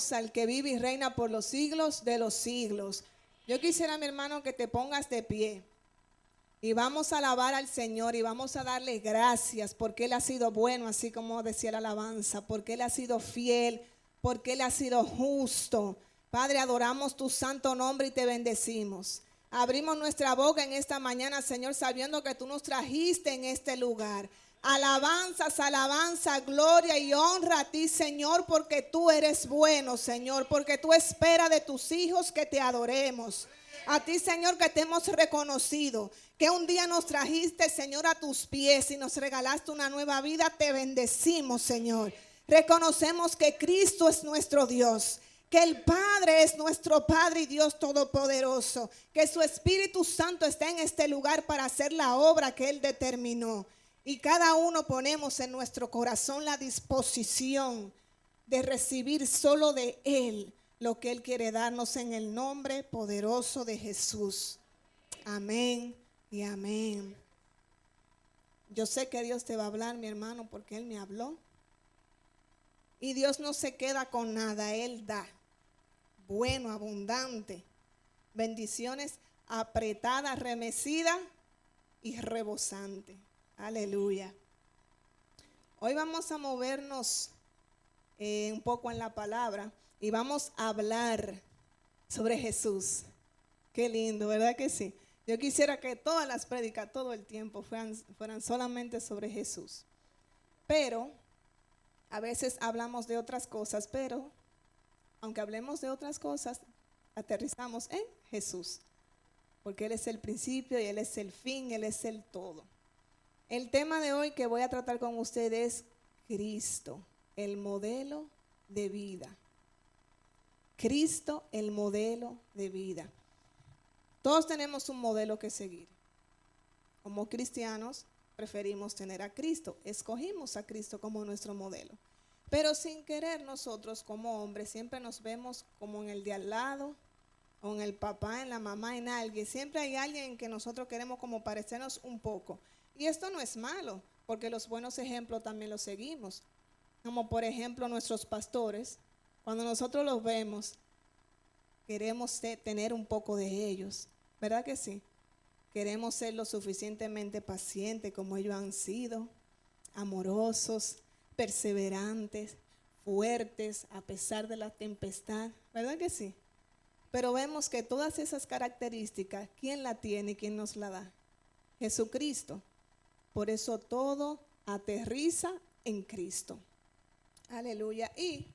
alabamos al que vive y reina por los siglos de los siglos. Yo quisiera, mi hermano, que te pongas de pie. Y vamos a alabar al Señor y vamos a darle gracias porque Él ha sido bueno, así como decía la alabanza, porque Él ha sido fiel, porque Él ha sido justo. Padre, adoramos tu santo nombre y te bendecimos. Abrimos nuestra boca en esta mañana, Señor, sabiendo que tú nos trajiste en este lugar. Alabanzas, alabanza, gloria y honra a ti, Señor, porque tú eres bueno, Señor, porque tú esperas de tus hijos que te adoremos. A ti, Señor, que te hemos reconocido, que un día nos trajiste, Señor, a tus pies y nos regalaste una nueva vida. Te bendecimos, Señor. Reconocemos que Cristo es nuestro Dios, que el Padre es nuestro Padre y Dios Todopoderoso, que su Espíritu Santo está en este lugar para hacer la obra que Él determinó. Y cada uno ponemos en nuestro corazón la disposición de recibir solo de Él lo que Él quiere darnos en el nombre poderoso de Jesús. Amén y amén. Yo sé que Dios te va a hablar, mi hermano, porque Él me habló. Y Dios no se queda con nada, Él da. Bueno, abundante. Bendiciones apretadas, remecidas y rebosante. Aleluya. Hoy vamos a movernos un poco en la palabra y vamos a hablar sobre Jesús. Qué lindo, ¿verdad que sí? Yo quisiera que todas las prédicas, todo el tiempo, fueran solamente sobre Jesús. Pero a veces hablamos de otras cosas, pero aunque hablemos de otras cosas, aterrizamos en Jesús. Porque Él es el principio y Él es el fin, Él es el todo. El tema de hoy que voy a tratar con ustedes es Cristo, el modelo de vida. Cristo, el modelo de vida. Todos tenemos un modelo que seguir. Como cristianos preferimos tener a Cristo. Escogimos a Cristo como nuestro modelo. Pero sin querer nosotros como hombres siempre nos vemos como en el de al lado, o en el papá, en la mamá, en alguien. Siempre hay alguien que nosotros queremos como parecernos un poco. Y esto no es malo, porque los buenos ejemplos también los seguimos. Como por ejemplo nuestros pastores. Cuando nosotros los vemos, queremos tener un poco de ellos. ¿Verdad que sí? Queremos ser lo suficientemente pacientes como ellos han sido, amorosos, perseverantes, fuertes a pesar de la tempestad. ¿Verdad que sí? Pero vemos que todas esas características, ¿quién la tiene y quién nos la da? Jesucristo. Por eso todo aterriza en Cristo. Aleluya. Y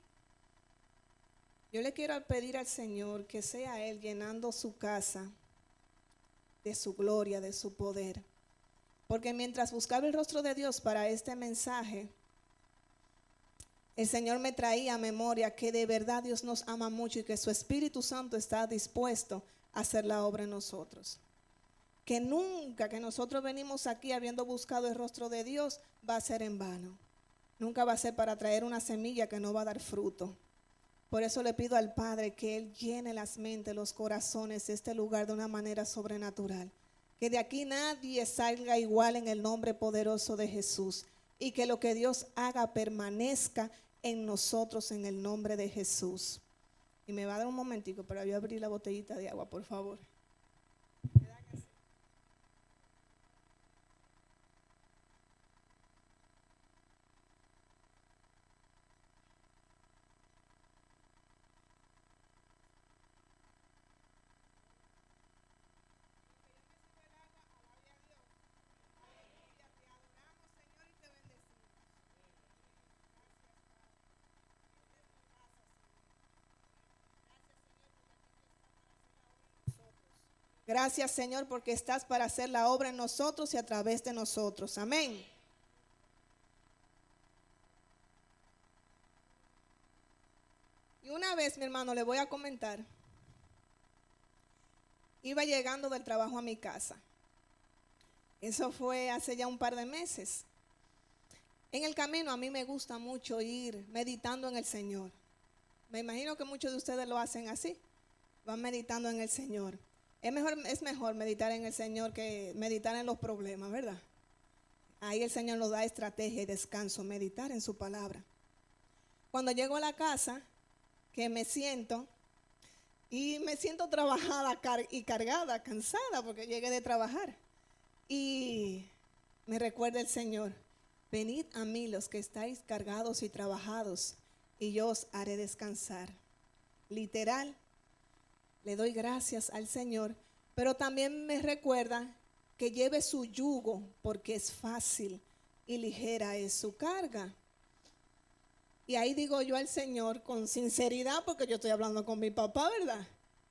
yo le quiero pedir al Señor que sea Él llenando su casa de su gloria, de su poder. Porque mientras buscaba el rostro de Dios para este mensaje, el Señor me traía a memoria que de verdad Dios nos ama mucho y que su Espíritu Santo está dispuesto a hacer la obra en nosotros. Que nunca que nosotros venimos aquí habiendo buscado el rostro de Dios va a ser en vano. Nunca va a ser para traer una semilla que no va a dar fruto. Por eso le pido al Padre que Él llene las mentes, los corazones de este lugar de una manera sobrenatural. Que de aquí nadie salga igual en el nombre poderoso de Jesús. Y que lo que Dios haga permanezca en nosotros en el nombre de Jesús. Y me va a dar un momentico para yo abrir la botellita de agua, por favor. Gracias, Señor, porque estás para hacer la obra en nosotros y a través de nosotros. Amén. Y una vez, mi hermano, le voy a comentar. Iba llegando del trabajo a mi casa. Eso fue hace ya un par de meses. En el camino a mí me gusta mucho ir meditando en el Señor. Me imagino que muchos de ustedes lo hacen así. Van meditando en el Señor. Es mejor meditar en el Señor que meditar en los problemas, ¿verdad? Ahí el Señor nos da estrategia y descanso, meditar en su palabra. Cuando llego a la casa, que me siento trabajada y cargada, cansada porque llegué de trabajar. Y me recuerda el Señor, venid a mí los que estáis cargados y trabajados, y yo os haré descansar. Literal, le doy gracias al Señor, pero también me recuerda que lleve su yugo, porque es fácil y ligera es su carga. Y ahí digo yo al Señor con sinceridad, porque yo estoy hablando con mi papá, ¿verdad?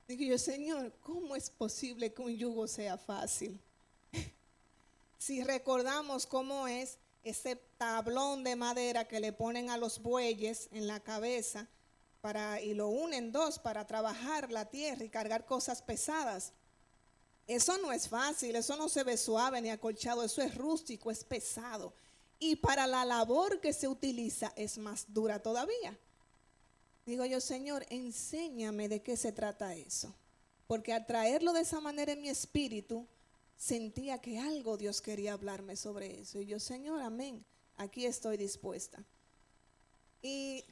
Digo yo, Señor, ¿cómo es posible que un yugo sea fácil? Si recordamos cómo es ese tablón de madera que le ponen a los bueyes en la cabeza y lo unen dos para trabajar la tierra y cargar cosas pesadas. Eso no es fácil, eso no se ve suave ni acolchado, eso es rústico, es pesado. Y para la labor que se utiliza es más dura todavía. Digo yo, Señor, enséñame de qué se trata eso. Porque al traerlo de esa manera en mi espíritu, sentía que algo Dios quería hablarme sobre eso. Y yo, Señor, amén, aquí estoy dispuesta. Y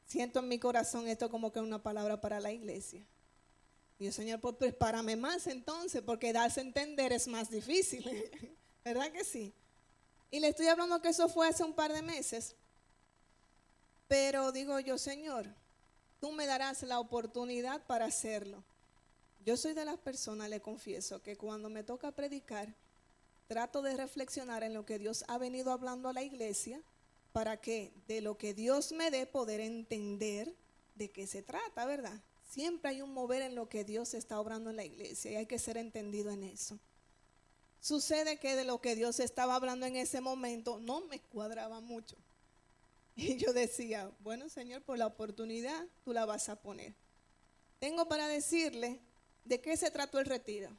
siento en mi corazón esto como que es una palabra para la iglesia. Y yo, Señor, pues prepárame más entonces, porque darse a entender es más difícil. ¿Verdad que sí? Y le estoy hablando que eso fue hace un par de meses. Pero digo yo, Señor, tú me darás la oportunidad para hacerlo. Yo soy de las personas, le confieso, que cuando me toca predicar, trato de reflexionar en lo que Dios ha venido hablando a la iglesia, para que de lo que Dios me dé poder entender de qué se trata, ¿verdad? Siempre hay un mover en lo que Dios está obrando en la iglesia y hay que ser entendido en eso. Sucede que de lo que Dios estaba hablando en ese momento no me cuadraba mucho. Y yo decía, bueno, Señor, por la oportunidad tú la vas a poner. Tengo para decirle de qué se trató el retiro.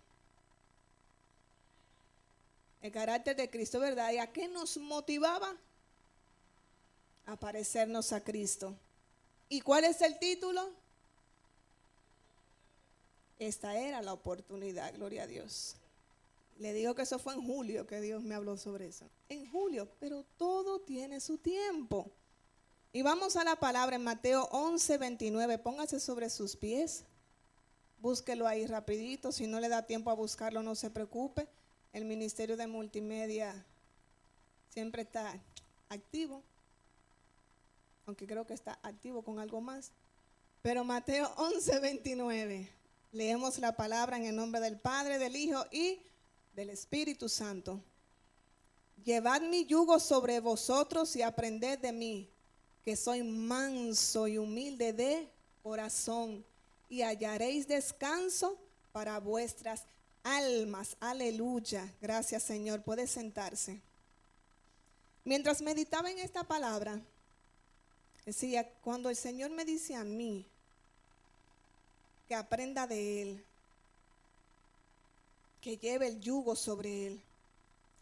El carácter de Cristo, ¿verdad? ¿Y a qué nos motivaba? A parecernos a Cristo. ¿Y cuál es el título? Esta era la oportunidad, gloria a Dios. Le digo que eso fue en julio que Dios me habló sobre eso. En julio, pero todo tiene su tiempo. Y vamos a la palabra en Mateo 11:29. Póngase sobre sus pies. Búsquelo ahí rapidito. Si no le da tiempo a buscarlo, no se preocupe. El Ministerio de Multimedia siempre está activo. Aunque creo que está activo con algo más. Pero Mateo 11:29. Leemos la palabra en el nombre del Padre, del Hijo y del Espíritu Santo. Llevad mi yugo sobre vosotros y aprended de mí, que soy manso y humilde de corazón, y hallaréis descanso para vuestras almas. Aleluya. Gracias, Señor. Puede sentarse. Mientras meditaba en esta palabra, decía, cuando el Señor me dice a mí que aprenda de Él, que lleve el yugo sobre Él,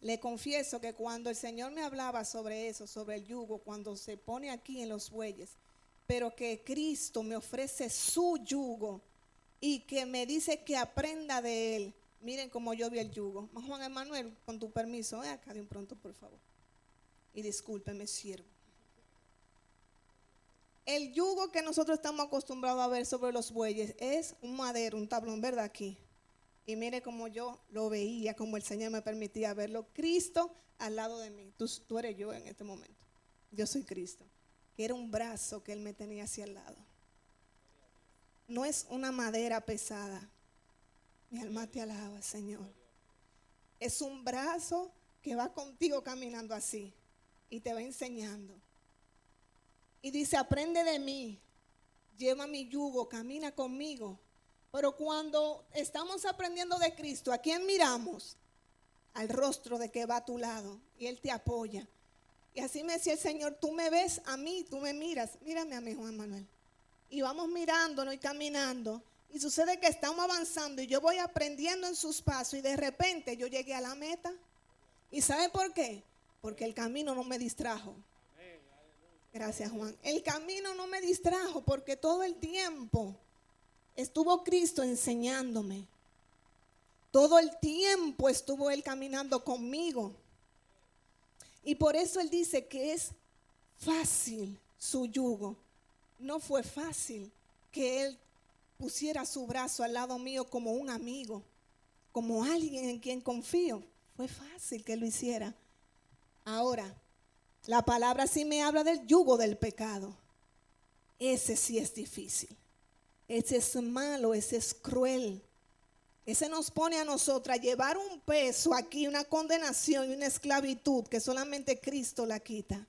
le confieso que cuando el Señor me hablaba sobre eso, sobre el yugo, cuando se pone aquí en los bueyes, pero que Cristo me ofrece su yugo y que me dice que aprenda de Él, miren cómo yo vi el yugo. Juan Emanuel, con tu permiso, ven acá de un pronto, por favor. Y discúlpeme, siervo. El yugo que nosotros estamos acostumbrados a ver sobre los bueyes es un madero, un tablón, ¿verdad? Aquí. Y mire cómo yo lo veía, como el Señor me permitía verlo. Cristo al lado de mí. Tú eres yo en este momento. Yo soy Cristo. Que era un brazo que Él me tenía hacia el lado. No es una madera pesada. Mi alma te alaba, Señor. Es un brazo que va contigo caminando así. Y te va enseñando. Y dice, aprende de mí. Lleva mi yugo, camina conmigo. Pero cuando estamos aprendiendo de Cristo, ¿a quién miramos? Al rostro de que va a tu lado y Él te apoya. Y así me decía el Señor, tú me ves a mí, tú me miras. Mírame a mí, Juan Manuel. Y vamos mirándonos y caminando. Y sucede que estamos avanzando y yo voy aprendiendo en sus pasos y de repente yo llegué a la meta. ¿Y sabe por qué? Porque el camino no me distrajo. Gracias, Juan. El camino no me distrajo porque todo el tiempo estuvo Cristo enseñándome. Todo el tiempo estuvo Él caminando conmigo. Y por eso Él dice que es fácil su yugo. No fue fácil. que Él pusiera su brazo al lado mío como un amigo, como alguien en quien confío. Fue fácil que lo hiciera. Ahora, la palabra sí me habla del yugo del pecado. Ese sí es difícil. Ese es malo, ese es cruel. Ese nos pone a nosotras a llevar un peso aquí, una condenación y una esclavitud que solamente Cristo la quita.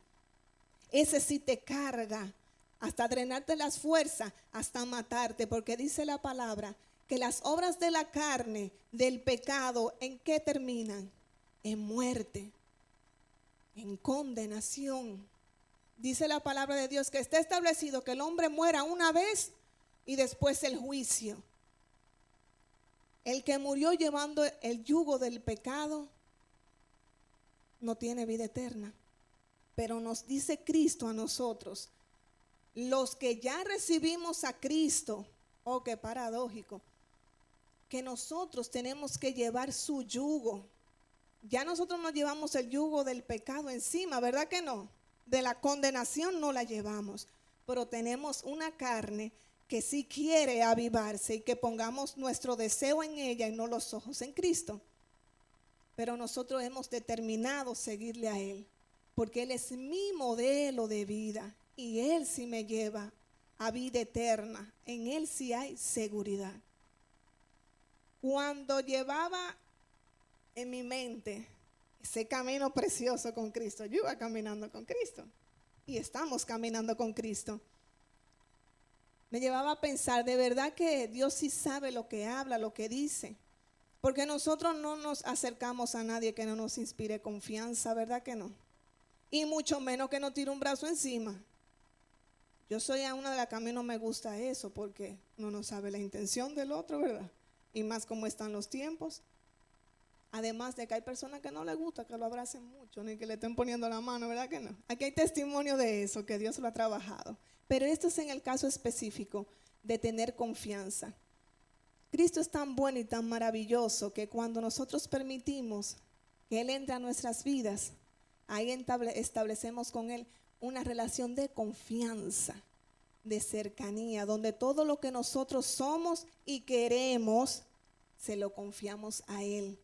Ese sí te carga hasta drenarte las fuerzas, hasta matarte, porque dice la palabra que las obras de la carne, del pecado, ¿en qué terminan? En muerte, en condenación. Dice la palabra de Dios que está establecido que el hombre muera una vez y después el juicio. El que murió llevando el yugo del pecado no tiene vida eterna. Pero nos dice Cristo a nosotros, los que ya recibimos a Cristo, oh, qué paradójico, que nosotros tenemos que llevar su yugo. Ya nosotros no llevamos el yugo del pecado encima, ¿verdad que no? De la condenación no la llevamos, pero tenemos una carne que sí quiere avivarse y que pongamos nuestro deseo en ella y no los ojos en Cristo. Pero nosotros hemos determinado seguirle a Él, porque Él es mi modelo de vida y Él sí me lleva a vida eterna. En Él sí hay seguridad. Cuando llevaba en mi mente ese camino precioso con Cristo, yo iba caminando con Cristo y estamos caminando con Cristo. Me llevaba a pensar, de verdad que Dios sí sabe lo que habla, lo que dice. Porque nosotros no nos acercamos a nadie que no nos inspire confianza, ¿verdad que no? Y mucho menos que nos tire un brazo encima. Yo soy a una de las que a mí no me gusta eso, porque uno no sabe la intención del otro, ¿verdad? Y más como están los tiempos. Además de que hay personas que no les gusta que lo abracen mucho, ni que le estén poniendo la mano, ¿verdad que no? Aquí hay testimonio de eso, que Dios lo ha trabajado. Pero esto es en el caso específico de tener confianza. Cristo es tan bueno y tan maravilloso que cuando nosotros permitimos que Él entre a nuestras vidas, ahí establecemos con Él una relación de confianza, de cercanía, donde todo lo que nosotros somos y queremos, se lo confiamos a Él,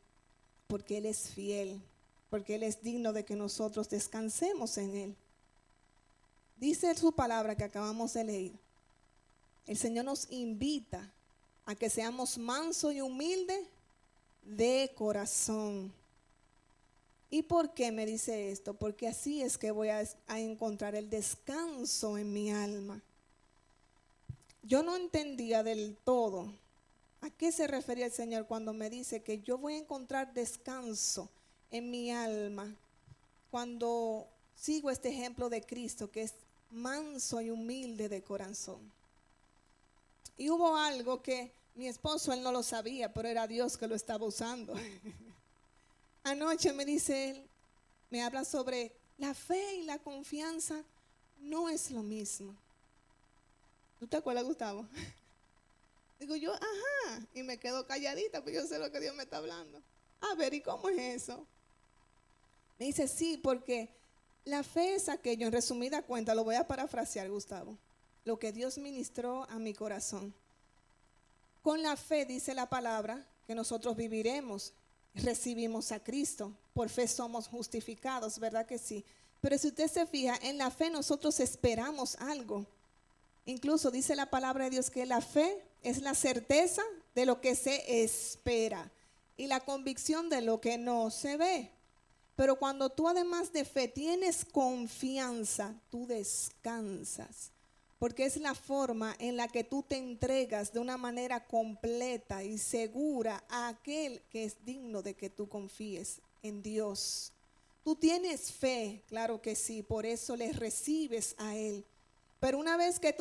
porque Él es fiel, porque Él es digno de que nosotros descansemos en Él. Dice su palabra que acabamos de leer. El Señor nos invita a que seamos mansos y humildes de corazón. ¿Y por qué me dice esto? Porque así es que voy a encontrar el descanso en mi alma. Yo no entendía del todo a qué se refería el Señor cuando me dice que yo voy a encontrar descanso en mi alma cuando sigo este ejemplo de Cristo, que es manso y humilde de corazón. Y hubo algo que mi esposo, él no lo sabía, pero era Dios que lo estaba usando. Anoche me dice él, me habla sobre la fe y la confianza, no es lo mismo. ¿Tú te acuerdas, Gustavo? Digo yo, ajá, y me quedo calladita, porque yo sé lo que Dios me está hablando. A ver, ¿y cómo es eso? Me dice, sí, porque la fe es aquello, en resumida cuenta, lo voy a parafrasear, Gustavo, lo que Dios ministró a mi corazón. Con la fe, dice la palabra, que nosotros viviremos, recibimos a Cristo, por fe somos justificados, ¿verdad que sí? Pero si usted se fija, en la fe nosotros esperamos algo. Incluso dice la palabra de Dios que la fe es la certeza de lo que se espera y la convicción de lo que no se ve. Pero cuando tú además de fe tienes confianza, tú descansas. Porque es la forma en la que tú te entregas de una manera completa y segura a aquel que es digno de que tú confíes en Dios. Tú tienes fe, claro que sí, por eso le recibes a Él. Pero una vez que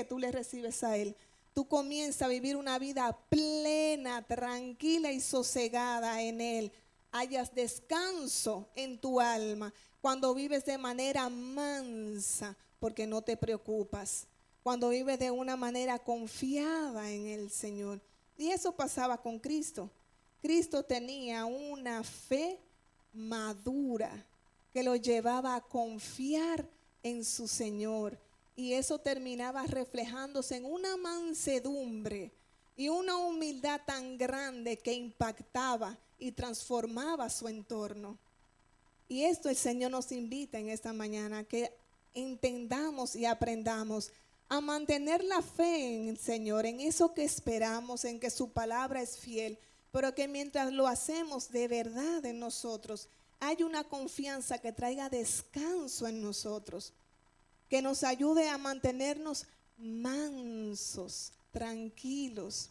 tú le recibes a Él, tú comienzas a vivir una vida plena, tranquila y sosegada en Él. Hayas descanso en tu alma cuando vives de manera mansa, porque no te preocupas, cuando vives de una manera confiada en el Señor. Y eso pasaba con Cristo. Cristo tenía una fe madura que lo llevaba a confiar en su Señor Y eso terminaba reflejándose en una mansedumbre y una humildad tan grande que impactaba y transformaba su entorno. Y esto el Señor nos invita en esta mañana, que entendamos y aprendamos a mantener la fe en el Señor, en eso que esperamos, en que su palabra es fiel, pero que mientras lo hacemos de verdad en nosotros, hay una confianza que traiga descanso en nosotros, que nos ayude a mantenernos mansos, tranquilos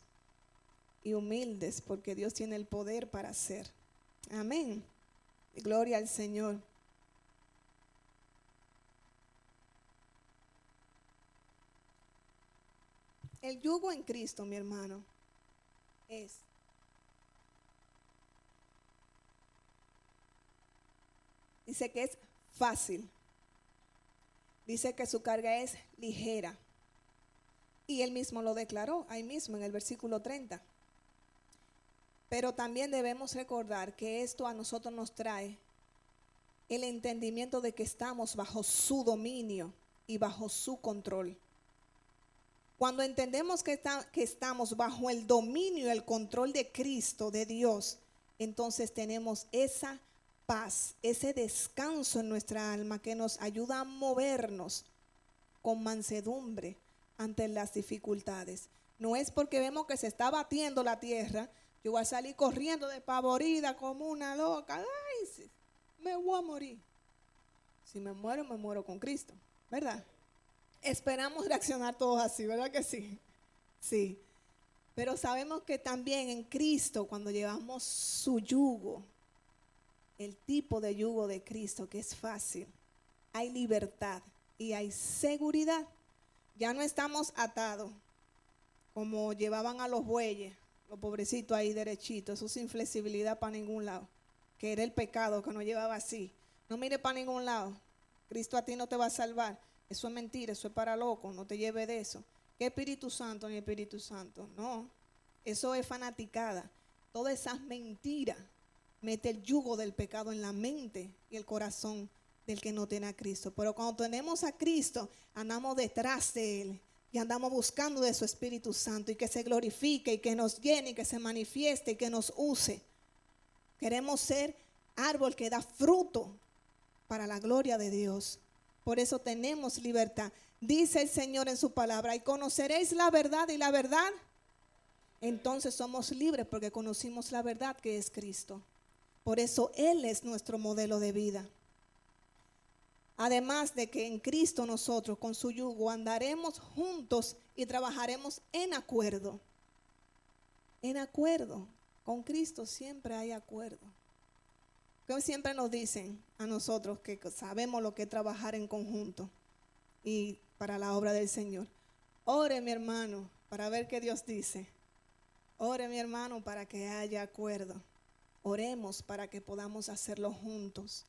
y humildes, porque Dios tiene el poder para hacer. Amén. Gloria al Señor. El yugo en Cristo, mi hermano, dice que es fácil. Dice que su carga es ligera. Y él mismo lo declaró ahí mismo en el versículo 30. Pero también debemos recordar que esto a nosotros nos trae el entendimiento de que estamos bajo su dominio y bajo su control. Cuando entendemos que estamos bajo el dominio y el control de Cristo, de Dios, entonces tenemos esa paz, ese descanso en nuestra alma que nos ayuda a movernos con mansedumbre ante las dificultades. No es porque vemos que se está batiendo la tierra, yo voy a salir corriendo despavorida como una loca. Ay, me voy a morir. Si me muero con Cristo, ¿verdad? Esperamos reaccionar todos así, ¿verdad que sí? Sí. Pero sabemos que también en Cristo, cuando llevamos su yugo, el tipo de yugo de Cristo, que es fácil, hay libertad y hay seguridad. Ya no estamos atados como llevaban a los bueyes, los pobrecitos ahí derechitos, eso sin flexibilidad para ningún lado, que era el pecado que nos llevaba así. No mire para ningún lado, Cristo a ti no te va a salvar. Eso es mentira, eso es para locos, no te lleves de eso. ¿Qué Espíritu Santo ni Espíritu Santo? No, eso es fanaticada. Todas esas mentiras mete el yugo del pecado en la mente y el corazón del que no tiene a Cristo. Pero cuando tenemos a Cristo, andamos detrás de Él y andamos buscando de su Espíritu Santo y que se glorifique y que nos llene y que se manifieste y que nos use. Queremos ser árbol que da fruto para la gloria de Dios. Por eso tenemos libertad. Dice el Señor en su palabra, y conoceréis la verdad, y la verdad, entonces somos libres porque conocimos la verdad que es Cristo. Por eso Él es nuestro modelo de vida. Además de que en Cristo nosotros con su yugo andaremos juntos y trabajaremos en acuerdo. En acuerdo. Con Cristo siempre hay acuerdo. Que siempre nos dicen a nosotros que sabemos lo que es trabajar en conjunto y para la obra del Señor. Ore, mi hermano, para ver qué Dios dice. Ore, mi hermano, para que haya acuerdo. Oremos para que podamos hacerlo juntos.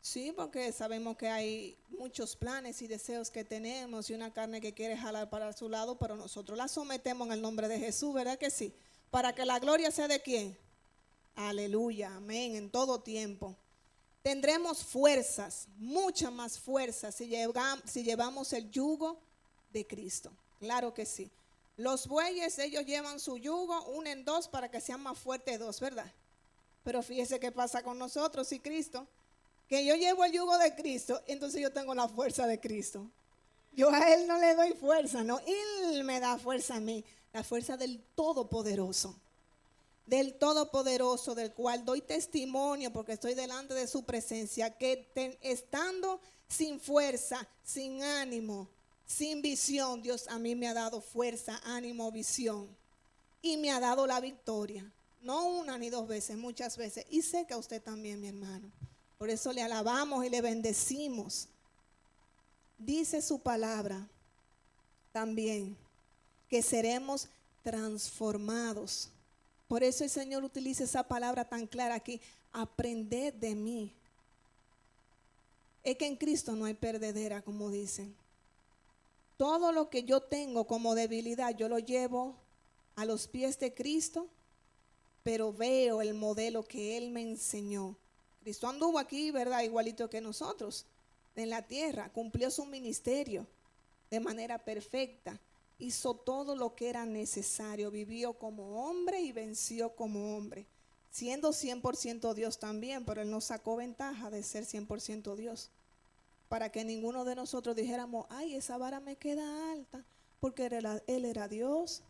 Sí, porque sabemos que hay muchos planes y deseos que tenemos y una carne que quiere jalar para su lado, pero nosotros la sometemos en el nombre de Jesús, ¿verdad que sí? Para que la gloria sea de ¿quién? Aleluya, amén, en todo tiempo. Tendremos fuerzas, muchas más fuerzas si llevamos el yugo de Cristo. Claro que sí. Los bueyes, ellos llevan su yugo, unen dos para que sean más fuertes dos, ¿verdad? Pero fíjese qué pasa con nosotros y Cristo. Que yo llevo el yugo de Cristo, entonces yo tengo la fuerza de Cristo. Yo a Él no le doy fuerza, no, Él me da fuerza a mí. La fuerza del Todopoderoso. Del Todopoderoso, del cual doy testimonio porque estoy delante de su presencia, que estando sin fuerza, sin ánimo, sin visión, Dios a mí me ha dado fuerza, ánimo, visión y me ha dado la victoria, no una ni dos veces, muchas veces, y sé que a usted también, mi hermano. Por eso le alabamos y le bendecimos. Dice su palabra también que seremos transformados. Por eso el Señor utiliza esa palabra tan clara aquí, aprended de mí. Es que en Cristo no hay perdedera, como dicen. Todo lo que yo tengo como debilidad, yo lo llevo a los pies de Cristo, pero veo el modelo que Él me enseñó. Cristo anduvo aquí, ¿verdad? Igualito que nosotros, en la tierra, cumplió su ministerio. de manera perfecta. Hizo todo lo que era necesario, vivió como hombre y venció como hombre, siendo 100% Dios también, pero Él no sacó ventaja de ser 100% Dios, para que ninguno de nosotros dijéramos, ay, esa vara me queda alta, porque Él era Dios.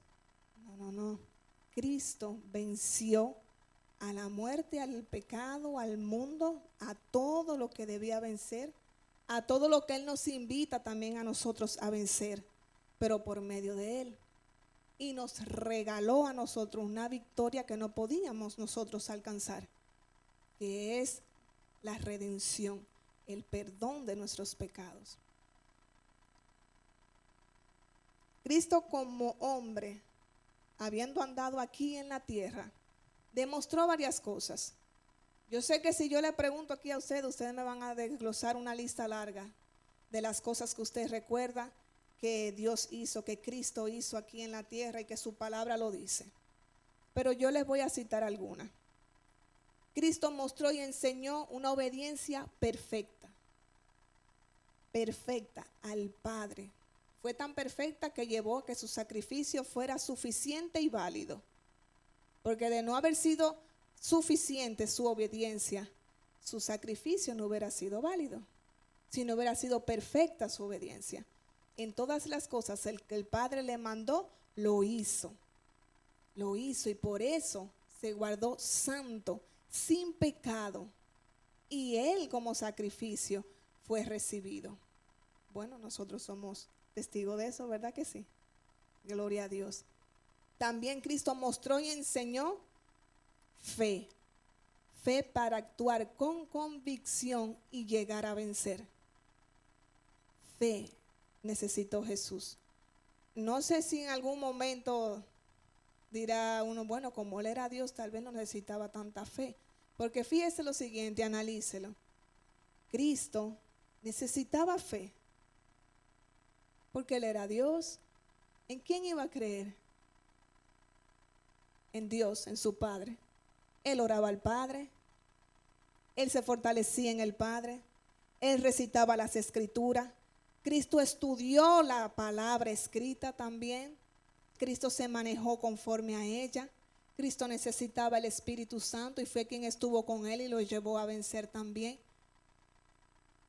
No. Cristo venció a la muerte, al pecado, al mundo, a todo lo que debía vencer, a todo lo que Él nos invita también a nosotros a vencer, pero por medio de Él. Y nos regaló a nosotros una victoria que no podíamos nosotros alcanzar, que es la redención, el perdón de nuestros pecados. Cristo como hombre, habiendo andado aquí en la tierra, demostró varias cosas. Yo sé que si yo le pregunto aquí a ustedes me van a desglosar una lista larga de las cosas que usted recuerda que Dios hizo, que Cristo hizo aquí en la tierra y que su palabra lo dice. Pero yo les voy a citar algunas. Cristo mostró y enseñó una obediencia perfecta al Padre. Fue tan perfecta que llevó a que su sacrificio fuera suficiente y válido. Porque de no haber sido suficiente su obediencia, su sacrificio no hubiera sido válido, si no hubiera sido perfecta su obediencia. En todas las cosas el que el Padre le mandó, lo hizo y por eso se guardó santo, sin pecado, y Él como sacrificio fue recibido. Bueno, nosotros somos testigos de eso, ¿verdad que sí? Gloria a Dios. También Cristo mostró y enseñó fe para actuar con convicción y llegar a vencer. Fe necesitó Jesús. No sé si en algún momento dirá uno, bueno, como Él era Dios, tal vez no necesitaba tanta fe. Porque fíjese lo siguiente, analícelo. Cristo necesitaba fe, porque Él era Dios. ¿En quién iba a creer? En Dios, en su Padre. Él oraba al Padre, Él se fortalecía en el Padre, Él recitaba las Escrituras. Cristo estudió la palabra escrita también. Cristo se manejó conforme a ella. Cristo necesitaba el Espíritu Santo y fue quien estuvo con Él y lo llevó a vencer también.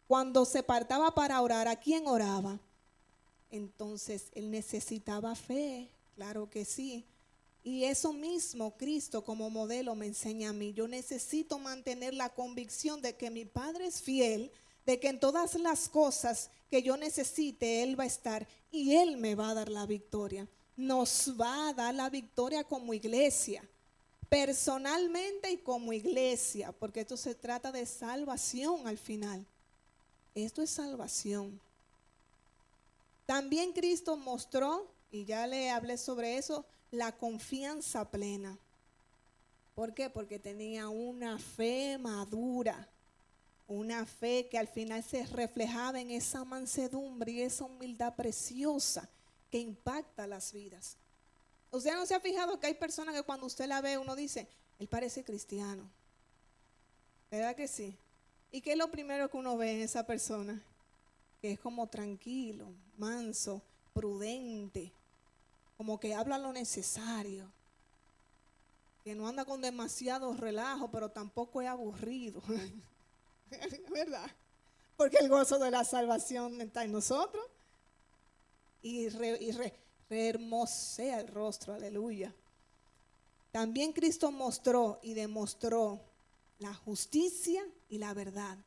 Cuando se apartaba para orar, ¿a quién oraba? Entonces Él necesitaba fe, claro que sí. Y eso mismo Cristo como modelo me enseña a mí. Yo necesito mantener la convicción de que mi Padre es fiel, de que en todas las cosas que yo necesite Él va a estar y Él me va a dar la victoria. Nos va a dar la victoria como iglesia, personalmente y como iglesia, porque esto se trata de salvación al final. Esto es salvación. También Cristo mostró, y ya le hablé sobre eso, la confianza plena. ¿Por qué? Porque tenía una fe madura, una fe que al final se reflejaba en esa mansedumbre y esa humildad preciosa que impacta las vidas. ¿Usted no se ha fijado que hay personas que cuando usted la ve uno dice, él parece cristiano? ¿Verdad que sí? ¿Y qué es lo primero que uno ve en esa persona? Que es como tranquilo, manso, prudente, como que habla lo necesario, que no anda con demasiado relajo, pero tampoco es aburrido. ¿Verdad? Porque el gozo de la salvación está en nosotros y rehermosea el rostro, aleluya. También Cristo mostró y demostró la justicia y la verdad.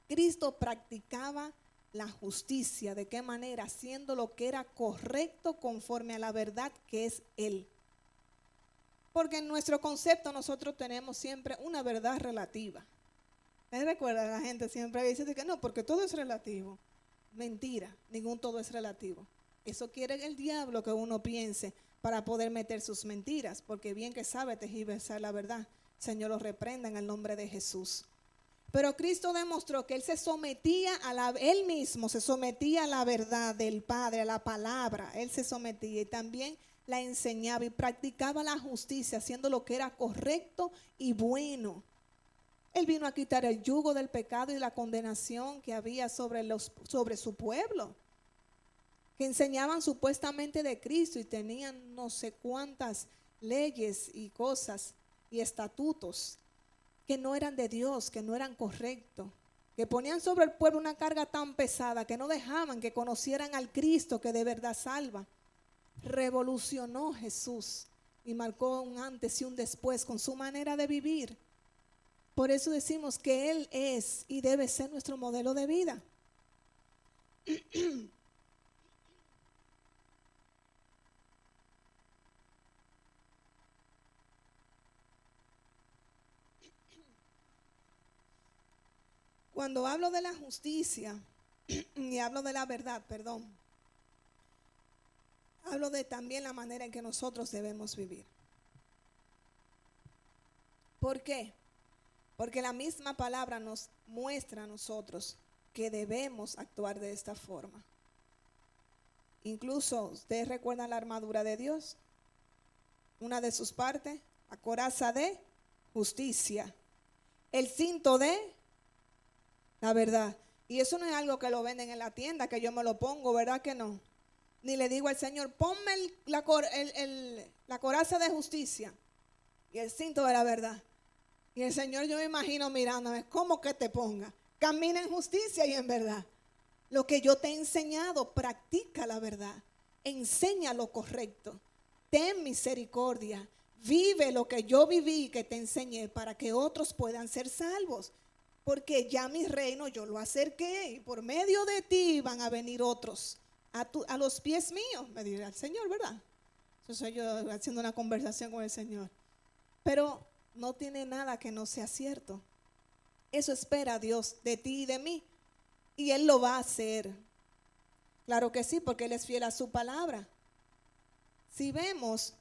Cristo practicaba la justicia. ¿De qué manera? Haciendo lo que era correcto conforme a la verdad que es Él. Porque en nuestro concepto nosotros tenemos siempre una verdad relativa. ¿Les recuerda? La gente siempre dice que no, porque todo es relativo. Mentira, ningún todo es relativo. Eso quiere el diablo que uno piense para poder meter sus mentiras, porque bien que sabe tergiversar la verdad. Señor lo reprenda en el nombre de Jesús. Pero Cristo demostró que Él se sometía Él mismo se sometía a la verdad del Padre, a la palabra. Él se sometía y también la enseñaba y practicaba la justicia, haciendo lo que era correcto y bueno. Él vino a quitar el yugo del pecado y la condenación que había sobre su pueblo. que enseñaban supuestamente de Cristo y tenían no sé cuántas leyes y cosas y estatutos que no eran de Dios, que no eran correctos, que ponían sobre el pueblo una carga tan pesada que no dejaban que conocieran al Cristo que de verdad salva. Revolucionó Jesús y marcó un antes y un después con su manera de vivir. Por eso decimos que Él es y debe ser nuestro modelo de vida. Cuando hablo de la justicia y hablo de la verdad, perdón, hablo de también la manera en que nosotros debemos vivir. ¿Por qué? Porque la misma palabra nos muestra a nosotros que debemos actuar de esta forma. Incluso, ¿ustedes recuerdan la armadura de Dios? Una de sus partes, la coraza de justicia, el cinto de la verdad. Y eso no es algo que lo venden en la tienda, que yo me lo pongo, ¿verdad que no? Ni le digo al Señor, ponme la coraza de justicia y el cinto de la verdad. Y el Señor, yo me imagino mirándome, ¿cómo que te ponga? Camina en justicia y en verdad. Lo que yo te he enseñado, practica la verdad. Enseña lo correcto. Ten misericordia. Vive lo que yo viví y que te enseñé para que otros puedan ser salvos. Porque ya mi reino yo lo acerqué y por medio de ti van a venir otros a los pies míos, me dirá el Señor, ¿verdad? Eso soy yo haciendo una conversación con el Señor. Pero no tiene nada que no sea cierto. Eso espera Dios de ti y de mí. Y Él lo va a hacer. Claro que sí, porque Él es fiel a su palabra. Si vemos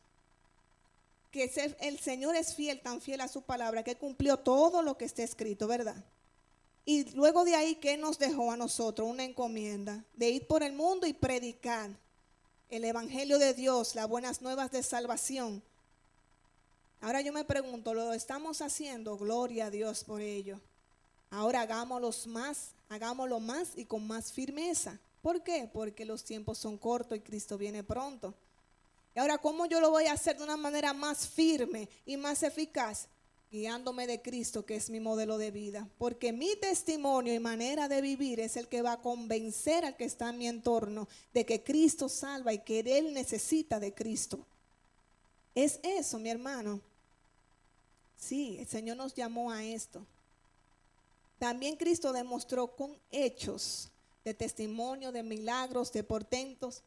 que el Señor es fiel, tan fiel a su palabra, que cumplió todo lo que está escrito, ¿verdad? Y luego de ahí, ¿qué nos dejó a nosotros? Una encomienda de ir por el mundo y predicar el evangelio de Dios, las buenas nuevas de salvación. Ahora yo me pregunto, ¿lo estamos haciendo? Gloria a Dios por ello. Ahora hagámoslo más y con más firmeza. ¿Por qué? Porque los tiempos son cortos y Cristo viene pronto. Y ahora, ¿cómo yo lo voy a hacer de una manera más firme y más eficaz? Guiándome de Cristo, que es mi modelo de vida. Porque mi testimonio y manera de vivir es el que va a convencer al que está en mi entorno de que Cristo salva y que Él necesita de Cristo. Es eso, mi hermano. Sí, el Señor nos llamó a esto. También Cristo demostró con hechos de testimonio, de milagros, de portentos,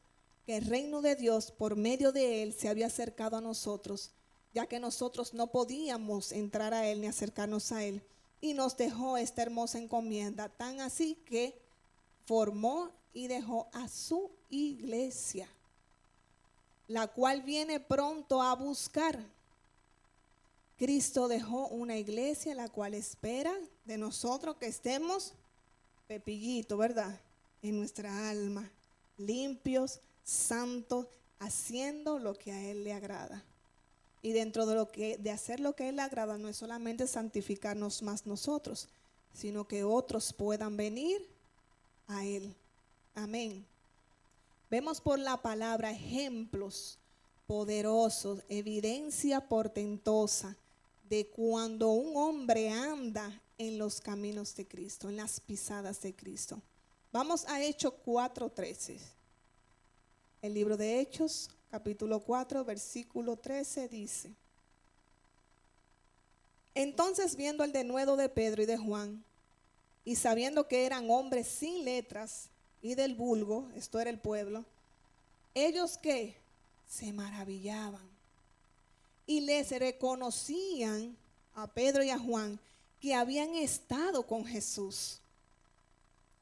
que el reino de Dios por medio de Él se había acercado a nosotros, ya que nosotros no podíamos entrar a Él ni acercarnos a Él. Y nos dejó esta hermosa encomienda, tan así que formó y dejó a su iglesia, la cual viene pronto a buscar. Cristo dejó una iglesia la cual espera de nosotros que estemos pepillito, ¿verdad? En nuestra alma, limpios, santos, haciendo lo que a Él le agrada. Y dentro de hacer lo que a Él le agrada, no es solamente santificarnos más nosotros, sino que otros puedan venir a Él. Amén. Vemos por la palabra ejemplos poderosos, evidencia portentosa de cuando un hombre anda en los caminos de Cristo, en las pisadas de Cristo. Vamos a Hechos 4:13. El libro de Hechos, capítulo 4, versículo 13 dice: Entonces, viendo el denuedo de Pedro y de Juan, y sabiendo que eran hombres sin letras y del vulgo, esto era el pueblo, ellos que se maravillaban y les reconocían a Pedro y a Juan que habían estado con Jesús.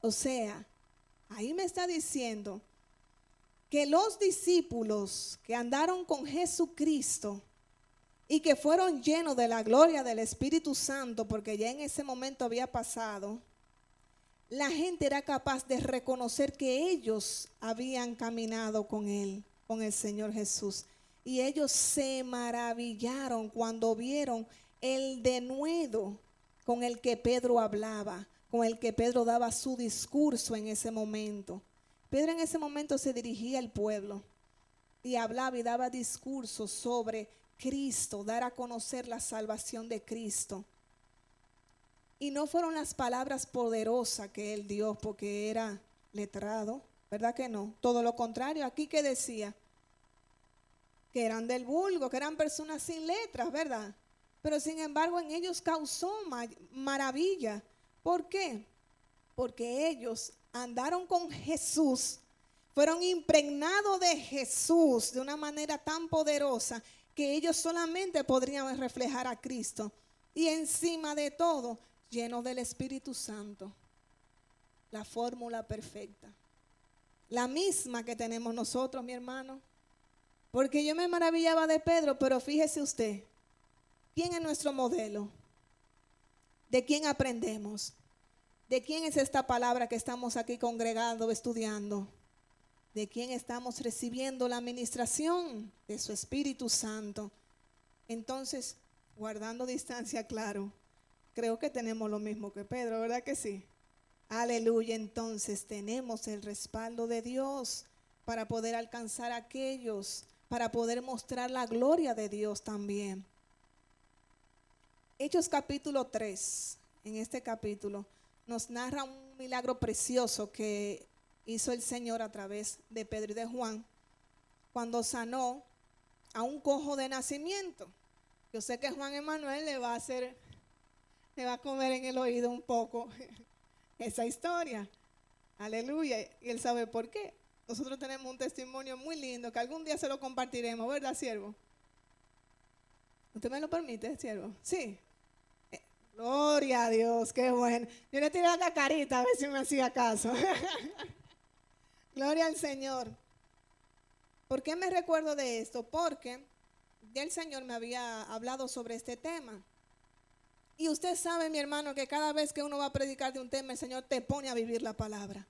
O sea, ahí me está diciendo que los discípulos que andaron con Jesucristo y que fueron llenos de la gloria del Espíritu Santo, porque ya en ese momento había pasado, la gente era capaz de reconocer que ellos habían caminado con Él, con el Señor Jesús. Y ellos se maravillaron cuando vieron el denuedo con el que Pedro hablaba, con el que Pedro daba su discurso en ese momento. Pedro en ese momento se dirigía al pueblo y hablaba y daba discursos sobre Cristo, dar a conocer la salvación de Cristo. Y no fueron las palabras poderosas que él dio porque era letrado, ¿verdad que no? Todo lo contrario, aquí que decía que eran del vulgo, que eran personas sin letras, ¿verdad? Pero sin embargo en ellos causó maravilla. ¿Por qué? Porque ellos andaron con Jesús, fueron impregnados de Jesús de una manera tan poderosa que ellos solamente podrían reflejar a Cristo. Y encima de todo, llenos del Espíritu Santo. La fórmula perfecta. La misma que tenemos nosotros, mi hermano. Porque yo me maravillaba de Pedro, pero fíjese usted, ¿quién es nuestro modelo? ¿De quién aprendemos? ¿De quién es esta palabra que estamos aquí congregando, estudiando? ¿De quién estamos recibiendo la administración? De su Espíritu Santo. Entonces, guardando distancia, claro, creo que tenemos lo mismo que Pedro, ¿verdad que sí? Aleluya, entonces tenemos el respaldo de Dios para poder alcanzar a aquellos, para poder mostrar la gloria de Dios también. Hechos capítulo 3, en este capítulo, nos narra un milagro precioso que hizo el Señor a través de Pedro y de Juan, cuando sanó a un cojo de nacimiento. Yo sé que Juan Emanuel le va a comer en el oído un poco esa historia. Aleluya. Y él sabe por qué. Nosotros tenemos un testimonio muy lindo que algún día se lo compartiremos, ¿verdad, siervo? ¿Usted me lo permite, siervo? Sí. Gloria a Dios, qué bueno. Yo le tiré la carita a ver si me hacía caso. Gloria al Señor. ¿Por qué me recuerdo de esto? Porque ya el Señor me había hablado sobre este tema. Y usted sabe, mi hermano, que cada vez que uno va a predicar de un tema, el Señor te pone a vivir la palabra.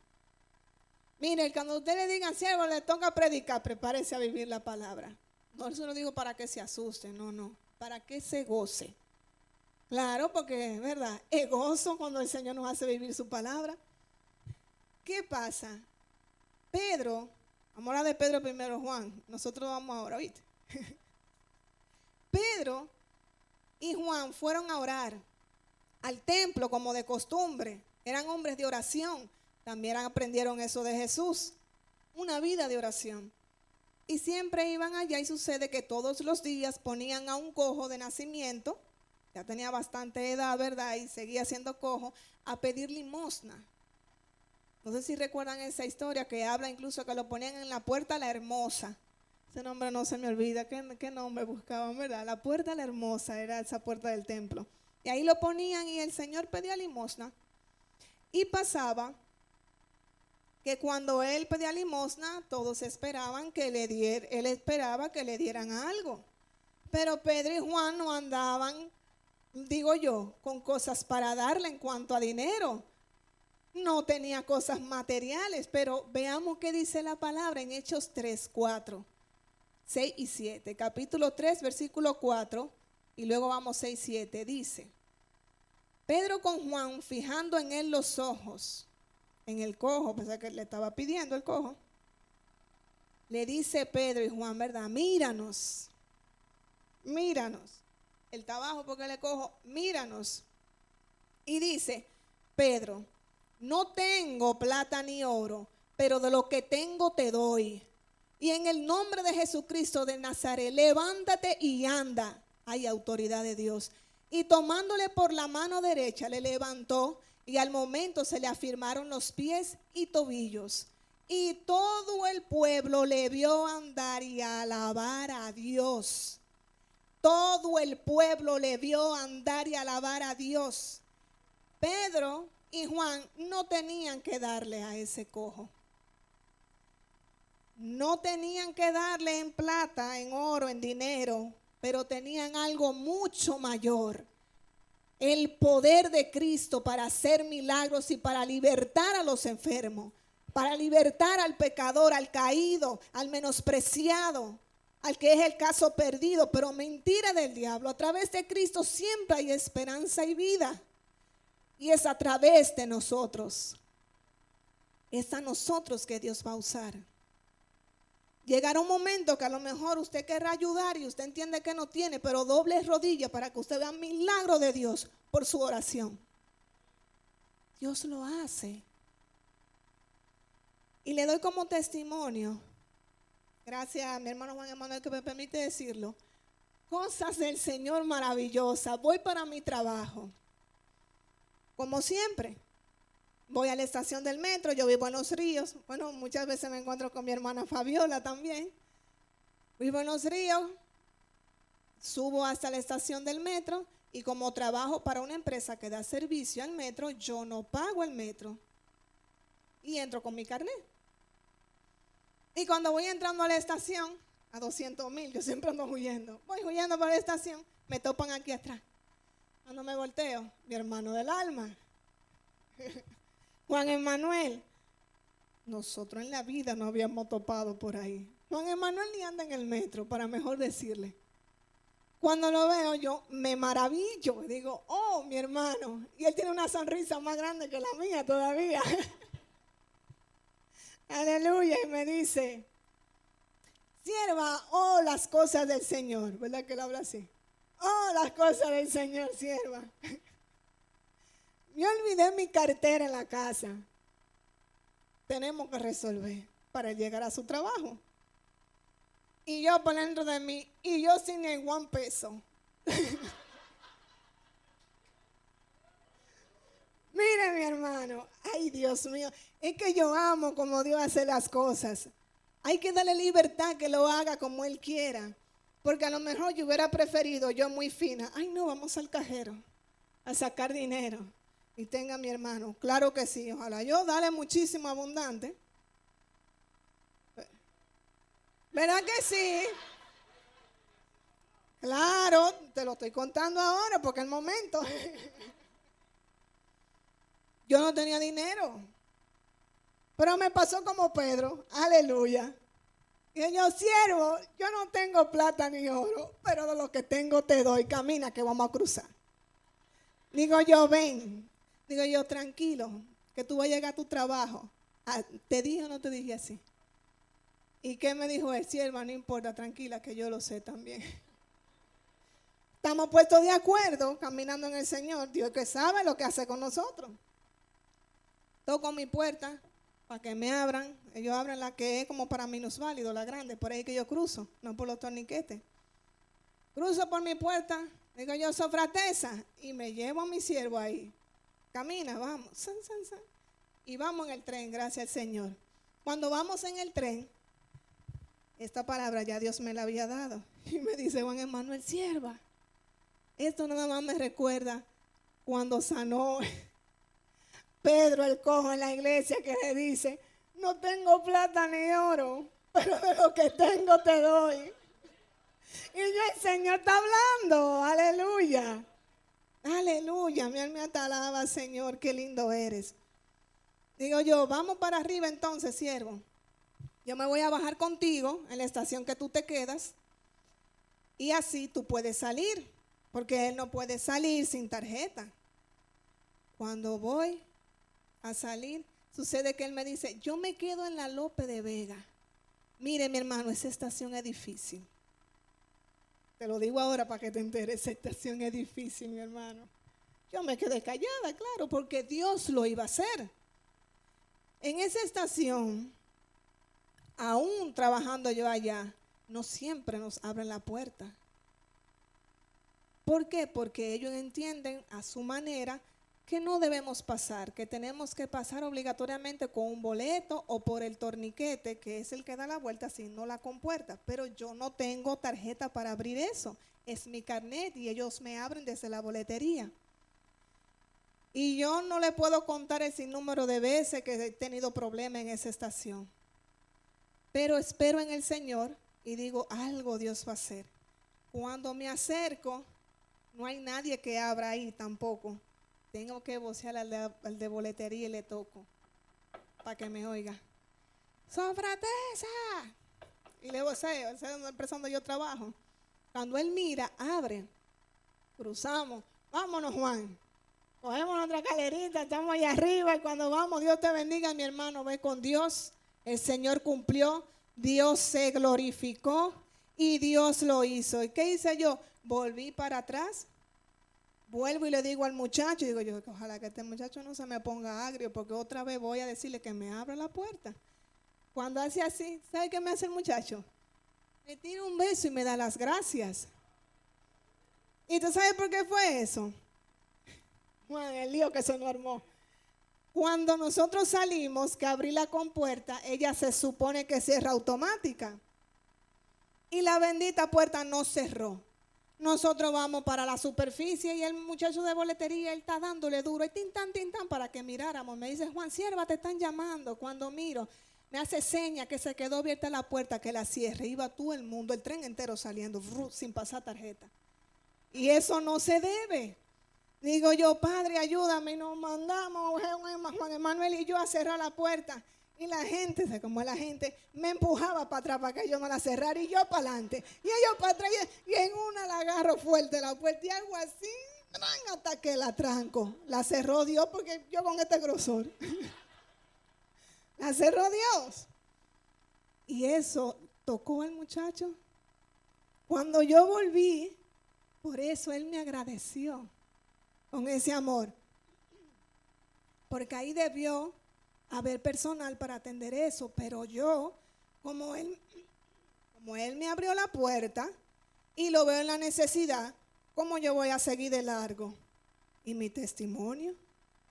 Mire, cuando usted le diga, siervo, le toca predicar, prepárese a vivir la palabra. No, eso no digo para que se asuste, no, para que se goce. Claro, porque, ¿verdad? Es gozo cuando el Señor nos hace vivir su palabra. ¿Qué pasa? Pedro, vamos a hablar de Pedro primero, Juan. Nosotros vamos ahora, ¿viste? Pedro y Juan fueron a orar al templo como de costumbre. Eran hombres de oración. También aprendieron eso de Jesús. Una vida de oración. Y siempre iban allá y sucede que todos los días ponían a un cojo de nacimiento, ya tenía bastante edad, ¿verdad? Y seguía siendo cojo, a pedir limosna. No sé si recuerdan esa historia que habla incluso que lo ponían en la Puerta La Hermosa. Ese nombre no se me olvida. ¿Qué nombre buscaban, verdad? La Puerta La Hermosa era esa puerta del templo. Y ahí lo ponían y el Señor pedía limosna. Y pasaba que cuando él pedía limosna, todos esperaban que él esperaba que le dieran algo. Pero Pedro y Juan no andaban, digo yo, con cosas para darle en cuanto a dinero. No tenía cosas materiales, pero veamos qué dice la palabra en Hechos 3, 4, 6 y 7. Capítulo 3, versículo 4, y luego vamos 6, 7. Dice, Pedro con Juan, fijando en él los ojos, en el cojo, pensé que le estaba pidiendo el cojo, le dice Pedro y Juan, ¿verdad? Míranos. Él está abajo porque le cojo, míranos. Y dice, Pedro, no tengo plata ni oro, pero de lo que tengo te doy. Y en el nombre de Jesucristo de Nazaret, levántate y anda. Hay autoridad de Dios. Y tomándole por la mano derecha, le levantó y al momento se le afirmaron los pies y tobillos. Y todo el pueblo le vio andar y alabar a Dios. Todo el pueblo le vio andar y alabar a Dios. Pedro y Juan no tenían que darle a ese cojo. No tenían que darle en plata, en oro, en dinero, pero tenían algo mucho mayor. El poder de Cristo para hacer milagros y para libertar a los enfermos, para libertar al pecador, al caído, al menospreciado, al que es el caso perdido, pero mentira del diablo. A través de Cristo siempre hay esperanza y vida. Y es a través de nosotros. Es a nosotros que Dios va a usar. Llegará un momento que a lo mejor usted querrá ayudar y usted entiende que no tiene, pero doble rodilla para que usted vea el milagro de Dios por su oración. Dios lo hace. Y le doy como testimonio, gracias a mi hermano Juan Emanuel que me permite decirlo, cosas del Señor maravillosas. Voy para mi trabajo, como siempre. Voy a la estación del metro, yo vivo en Los Ríos. Bueno, muchas veces me encuentro con mi hermana Fabiola también. Vivo en Los Ríos, subo hasta la estación del metro y como trabajo para una empresa que da servicio al metro, yo no pago el metro y entro con mi carnet. Y cuando voy entrando a la estación, a 200,000, yo siempre ando huyendo. Voy huyendo por la estación, me topan aquí atrás. Cuando me volteo, mi hermano del alma. Juan Emanuel, nosotros en la vida no habíamos topado por ahí. Juan Emanuel ni anda en el metro, para mejor decirle. Cuando lo veo yo me maravillo, digo, oh, mi hermano. Y él tiene una sonrisa más grande que la mía todavía. Aleluya, y me dice, sierva, oh, las cosas del Señor. ¿Verdad que él habla así? Oh, las cosas del Señor, sierva. Me olvidé mi cartera en la casa. Tenemos que resolver para llegar a su trabajo. Y yo por dentro de mí, y yo sin el $1. Mire, mi hermano, ay, Dios mío, es que yo amo como Dios hace las cosas. Hay que darle libertad que lo haga como Él quiera. Porque a lo mejor yo hubiera preferido, yo muy fina, ay no, vamos al cajero a sacar dinero. Y tenga mi hermano, claro que sí, ojalá yo dale muchísimo abundante. ¿Verdad que sí? Claro, te lo estoy contando ahora porque es el momento. Yo no tenía dinero, pero me pasó como Pedro, aleluya. Y yo, siervo, yo no tengo plata ni oro, pero de lo que tengo te doy, camina que vamos a cruzar. Digo yo, ven. Digo yo, tranquilo, que tú vas a llegar a tu trabajo. Ah, ¿te dije o no te dije así? ¿Y qué me dijo él? Sierva, no importa, tranquila, que yo lo sé también. Estamos puestos de acuerdo, caminando en el Señor. Dios que sabe lo que hace con nosotros. Toco mi puerta para que me abran. Ellos abren la que es como para minusválido, la grande. Por ahí que yo cruzo, no por los torniquetes. Cruzo por mi puerta, digo yo, sofrateza, y me llevo a mi siervo ahí. Camina, vamos. San, san, san. Y vamos en el tren, gracias al Señor. Cuando vamos en el tren, esta palabra ya Dios me la había dado. Y me dice Juan Emanuel, sierva, esto nada más me recuerda cuando sanó Pedro el cojo en la iglesia, que le dice, no tengo plata ni oro, pero de lo que tengo te doy. Y ya el Señor está hablando, aleluya. Aleluya, mi alma te alaba, Señor, qué lindo eres. Digo yo, vamos para arriba entonces, siervo. Yo me voy a bajar contigo en la estación que tú te quedas y así tú puedes salir, porque él no puede salir sin tarjeta. Cuando voy a salir, sucede que él me dice, yo me quedo en la Lope de Vega. Mire, mi hermano, esa estación es difícil. Te lo digo ahora para que te enteres, esa estación es difícil, mi hermano. Yo me quedé callada, claro, porque Dios lo iba a hacer. En esa estación, aún trabajando yo allá, no siempre nos abren la puerta. ¿Por qué? Porque ellos entienden a su manera que no debemos pasar, que tenemos que pasar obligatoriamente con un boleto o por el torniquete, que es el que da la vuelta, si no la compuerta. Pero yo no tengo tarjeta para abrir eso, es mi carnet y ellos me abren desde la boletería. Y yo no le puedo contar el sinnúmero de veces que he tenido problemas en esa estación. Pero espero en el Señor y digo, algo Dios va a hacer. Cuando me acerco, no hay nadie que abra ahí tampoco. Tengo que vocear al de boletería y le toco para que me oiga. ¡Sofrateza! Y le voceo, esa es la empresa donde yo trabajo. Cuando él mira, abre, cruzamos. Vámonos, Juan. cogemos nuestra calerita, estamos allá arriba y cuando vamos, Dios te bendiga, mi hermano, ve con Dios. El Señor cumplió, Dios se glorificó y Dios lo hizo. ¿Y qué hice yo? Volví para atrás, vuelvo y le digo al muchacho, digo yo, ojalá que este muchacho no se me ponga agrio porque otra vez voy a decirle que me abra la puerta. Cuando hace así, ¿sabe qué me hace el muchacho? Me tira un beso y me da las gracias. ¿Y tú sabes por qué fue eso? Bueno, el lío que se nos armó. Cuando nosotros salimos, que abrí la compuerta, ella se supone que cierra automática. Y la bendita puerta no cerró. Nosotros vamos para la superficie y el muchacho de boletería, él está dándole duro, y tin tan, para que miráramos. Me dice, Juan, sierva, te están llamando. Cuando miro, me hace seña que se quedó abierta la puerta, que la cierre. Iba todo el mundo, el tren entero saliendo, sin pasar tarjeta. Y eso no se debe. Digo yo, Padre, ayúdame. Y nos mandamos, Juan Emanuel y yo, a cerrar la puerta. Y la gente, como la gente, me empujaba para atrás para que yo no la cerrara y yo para adelante. Y ellos para atrás y en una la agarro fuerte la puerta y algo así, hasta que la tranco. La cerró Dios porque yo con este grosor. La cerró Dios. Y eso tocó al muchacho. Cuando yo volví, por eso él me agradeció con ese amor. Porque ahí debió haber personal para atender eso, pero yo, como él me abrió la puerta y lo veo en la necesidad, ¿cómo yo voy a seguir de largo? ¿Y mi testimonio?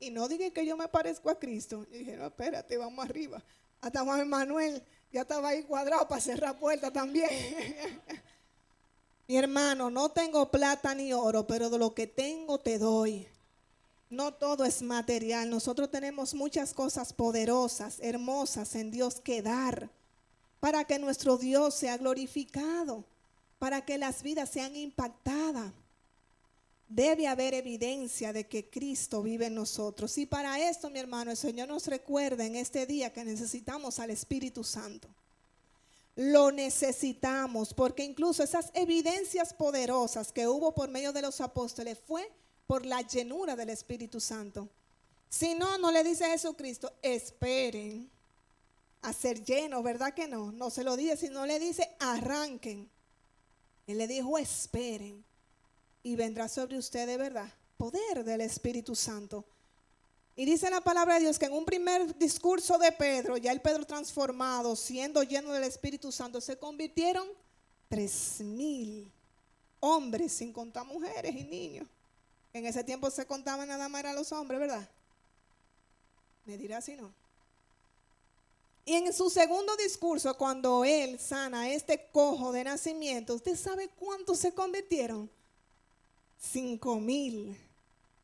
Y no digan que yo me parezco a Cristo. Y dije, no, espérate, vamos arriba. Hasta Juan Manuel ya estaba ahí cuadrado para cerrar puertas también. Mi hermano, no tengo plata ni oro, pero de lo que tengo te doy. No todo es material. Nosotros tenemos muchas cosas poderosas, hermosas en Dios que dar, para que nuestro Dios sea glorificado, para que las vidas sean impactadas. Debe haber evidencia de que Cristo vive en nosotros. Y para esto, mi hermano, el Señor nos recuerda en este día que necesitamos al Espíritu Santo. Lo necesitamos porque incluso esas evidencias poderosas que hubo por medio de los apóstoles fue por la llenura del Espíritu Santo. Si no, no le dice a Jesucristo, esperen a ser llenos, ¿verdad que no? No se lo dice, sino le dice, arranquen. Él le dijo, esperen. Y vendrá sobre ustedes, ¿verdad? Poder del Espíritu Santo. Y dice la palabra de Dios que en un primer discurso de Pedro, ya el Pedro transformado, siendo lleno del Espíritu Santo, se convirtieron 3,000 hombres, sin contar mujeres y niños. En ese tiempo se contaban nada más a los hombres, ¿verdad? Me dirá si no. Y en su segundo discurso, cuando él sana a este cojo de nacimiento, ¿usted sabe cuántos se convirtieron? 5,000.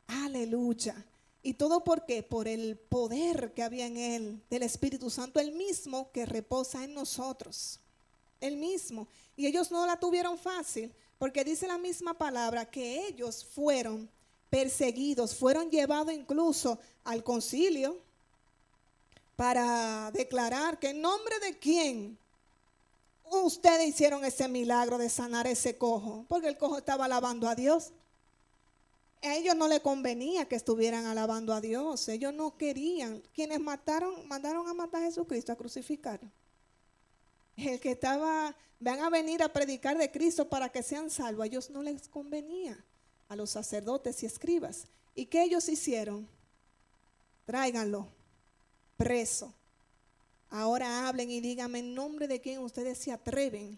Aleluya. ¿Y todo por qué? Por el poder que había en él, del Espíritu Santo, el mismo que reposa en nosotros. El mismo. Y ellos no la tuvieron fácil, porque dice la misma palabra que ellos fueron perseguidos, fueron llevados incluso al concilio para declarar que en nombre de quién ustedes hicieron ese milagro de sanar ese cojo, porque el cojo estaba alabando a Dios. A ellos no les convenía que estuvieran alabando a Dios. Ellos no querían. Quienes mandaron a matar a Jesucristo, a crucificarlo. El que van a venir a predicar de Cristo para que sean salvos. A ellos no les convenía, a los sacerdotes y escribas. ¿Y qué ellos hicieron? Tráiganlo preso. Ahora hablen y díganme en nombre de quién ustedes se atreven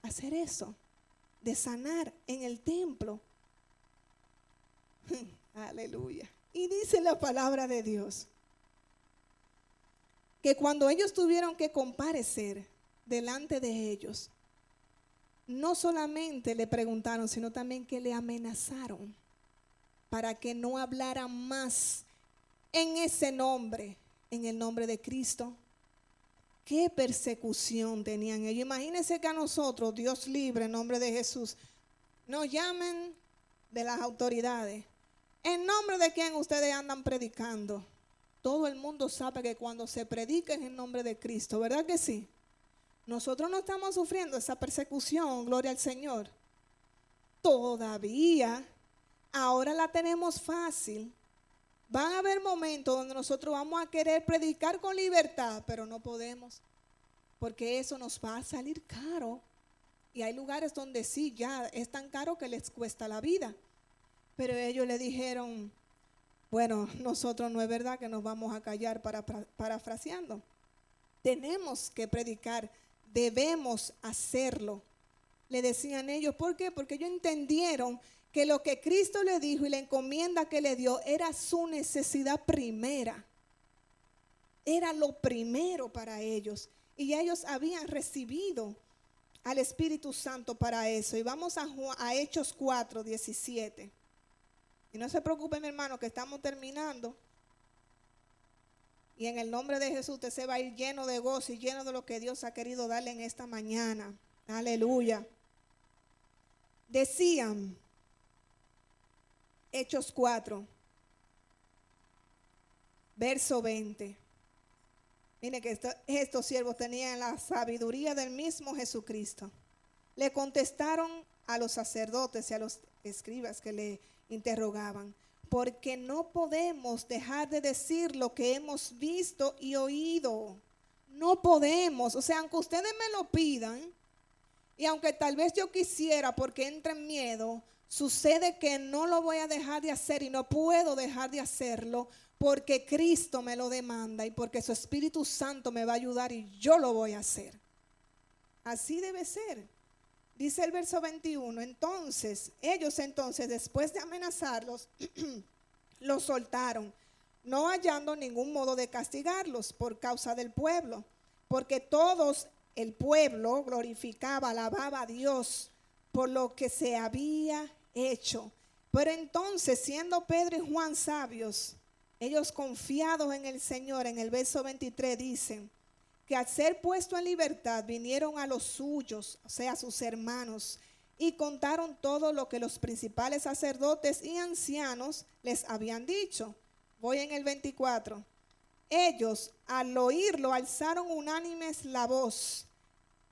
a hacer eso, de sanar en el templo. Aleluya. Y dice la palabra de Dios que cuando ellos tuvieron que comparecer delante de ellos, no solamente le preguntaron, sino también que le amenazaron para que no hablaran más en ese nombre, en el nombre de Cristo. Qué persecución tenían ellos. Imagínense que a nosotros, Dios libre, en nombre de Jesús, nos llamen de las autoridades. ¿En nombre de quién ustedes andan predicando? Todo el mundo sabe que cuando se predica es en nombre de Cristo, ¿verdad que sí? Nosotros no estamos sufriendo esa persecución, gloria al Señor. Todavía, ahora la tenemos fácil, Van a haber momentos donde nosotros vamos a querer predicar con libertad, pero no podemos, porque eso nos va a salir caro. Y hay lugares donde sí, ya es tan caro que les cuesta la vida. Pero ellos le dijeron, bueno, nosotros no es verdad que nos vamos a callar, parafraseando. Tenemos que predicar, debemos hacerlo. Le decían ellos, ¿por qué? Porque ellos entendieron que lo que Cristo le dijo y la encomienda que le dio era su necesidad primera. Era lo primero para ellos. Y ellos habían recibido al Espíritu Santo para eso. Y vamos a Hechos 4, 17. Y no se preocupen, mi hermano, que estamos terminando. Y en el nombre de Jesús usted se va a ir lleno de gozo y lleno de lo que Dios ha querido darle en esta mañana. Aleluya. Decían, Hechos 4, verso 20. Miren que estos siervos tenían la sabiduría del mismo Jesucristo. Le contestaron a los sacerdotes y a los escribas que le interrogaban, porque no podemos dejar de decir lo que hemos visto y oído. No podemos, o sea, aunque ustedes me lo pidan, y aunque tal vez yo quisiera porque entra en miedo, sucede que no lo voy a dejar de hacer y no puedo dejar de hacerlo porque Cristo me lo demanda y porque su Espíritu Santo me va a ayudar y yo lo voy a hacer. Así debe ser. Dice el verso 21, ellos después de amenazarlos, los soltaron, no hallando ningún modo de castigarlos por causa del pueblo, porque todos el pueblo glorificaba, alababa a Dios por lo que se había hecho. Pero entonces, siendo Pedro y Juan sabios, ellos confiados en el Señor, en el verso 23 dicen, que al ser puesto en libertad vinieron a los suyos, o sea, a sus hermanos, y contaron todo lo que los principales sacerdotes y ancianos les habían dicho. Voy en el 24. Ellos al oírlo alzaron unánimes la voz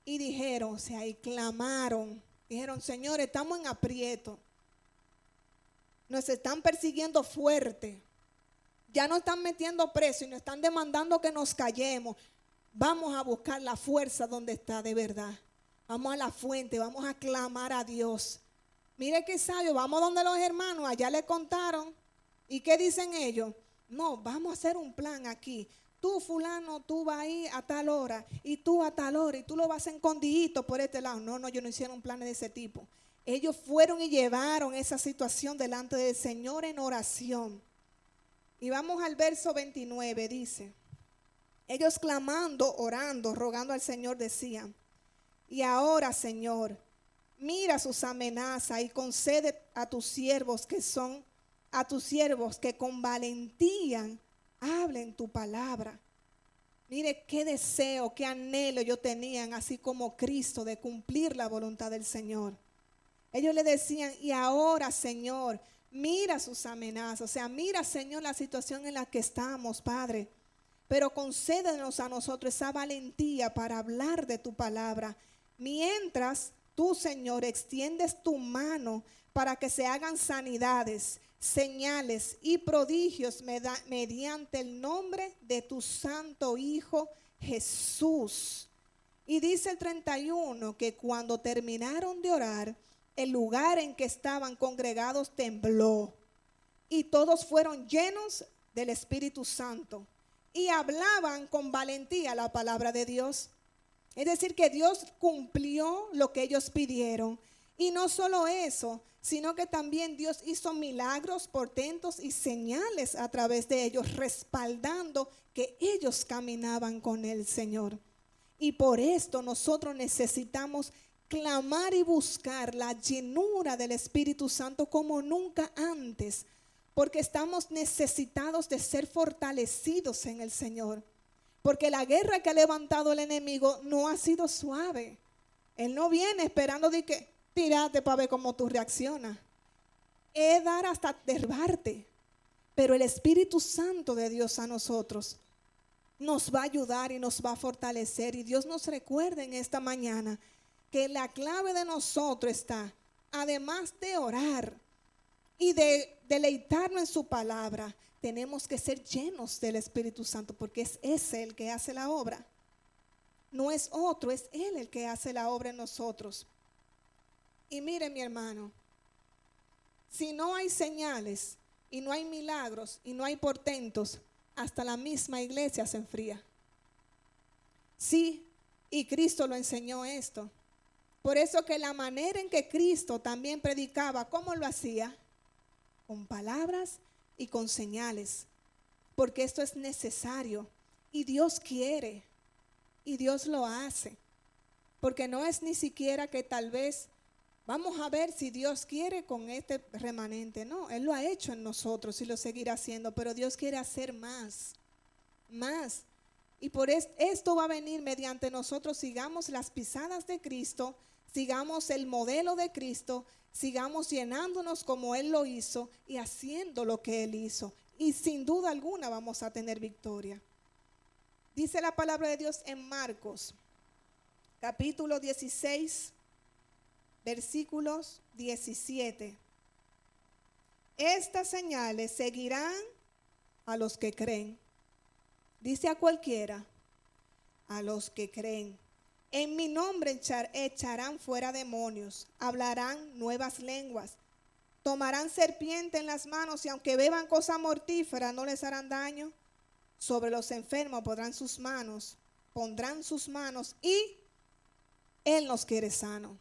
y dijeron, o sea, y clamaron, dijeron, Señor, estamos en aprieto, nos están persiguiendo fuerte, ya nos están metiendo preso y nos están demandando que nos callemos. Vamos a buscar la fuerza donde está de verdad. Vamos a la fuente, vamos a clamar a Dios. Mire qué sabio, vamos donde los hermanos, allá le contaron. ¿Y qué dicen ellos? No, vamos a hacer un plan aquí. Tú fulano, tú vas a ir a tal hora y tú a tal hora y tú lo vas a hacer escondidito por este lado. No, ellos no hicieron planes de ese tipo. Ellos fueron y llevaron esa situación delante del Señor en oración. Y vamos al verso 29, dice. Ellos clamando, orando, rogando al Señor decían, y ahora, Señor, mira sus amenazas y concede a tus siervos que con valentía hablen tu palabra. Mire qué deseo, qué anhelo ellos tenían, así como Cristo, de cumplir la voluntad del Señor. Ellos le decían, y ahora, Señor, mira sus amenazas, o sea, mira, Señor, la situación en la que estamos, Padre. Pero concédenos a nosotros esa valentía para hablar de tu palabra. Mientras tú, Señor, extiendes tu mano para que se hagan sanidades, señales y prodigios mediante el nombre de tu santo Hijo Jesús. Y dice el 31 que cuando terminaron de orar, el lugar en que estaban congregados tembló y todos fueron llenos del Espíritu Santo. Y hablaban con valentía la palabra de Dios. Es decir, que Dios cumplió lo que ellos pidieron. Y no solo eso, sino que también Dios hizo milagros, portentos y señales a través de ellos, respaldando que ellos caminaban con el Señor. Y por esto nosotros necesitamos clamar y buscar la llenura del Espíritu Santo como nunca antes. Porque estamos necesitados de ser fortalecidos en el Señor. Porque la guerra que ha levantado el enemigo no ha sido suave. Él no viene esperando de que tírate para ver cómo tú reaccionas. Es dar hasta derribarte. Pero el Espíritu Santo de Dios a nosotros nos va a ayudar y nos va a fortalecer. Y Dios nos recuerda en esta mañana que la clave de nosotros está, además de orar y de deleitarnos en su palabra, tenemos que ser llenos del Espíritu Santo, porque es ese el que hace la obra. No es otro, es Él el que hace la obra en nosotros. Y mire, mi hermano, si no hay señales y no hay milagros y no hay portentos, hasta la misma iglesia se enfría. Sí, y Cristo lo enseñó esto. Por eso que la manera en que Cristo también predicaba, ¿cómo lo hacía? Con palabras y con señales. Porque esto es necesario. Y Dios quiere. Y Dios lo hace. Porque no es ni siquiera que tal vez vamos a ver si Dios quiere con este remanente. No, Él lo ha hecho en nosotros y lo seguirá haciendo. Pero Dios quiere hacer más. Más. Y por esto va a venir mediante nosotros sigamos las pisadas de Cristo, sigamos el modelo de Cristo, sigamos llenándonos como Él lo hizo y haciendo lo que Él hizo. Y sin duda alguna vamos a tener victoria. Dice la palabra de Dios en Marcos, capítulo 16, versículos 17. Estas señales seguirán a los que creen. Dice a cualquiera, a los que creen. En mi nombre echarán fuera demonios, hablarán nuevas lenguas, tomarán serpiente en las manos y aunque beban cosa mortífera no les harán daño. Sobre los enfermos pondrán sus manos y Él nos quiere sano.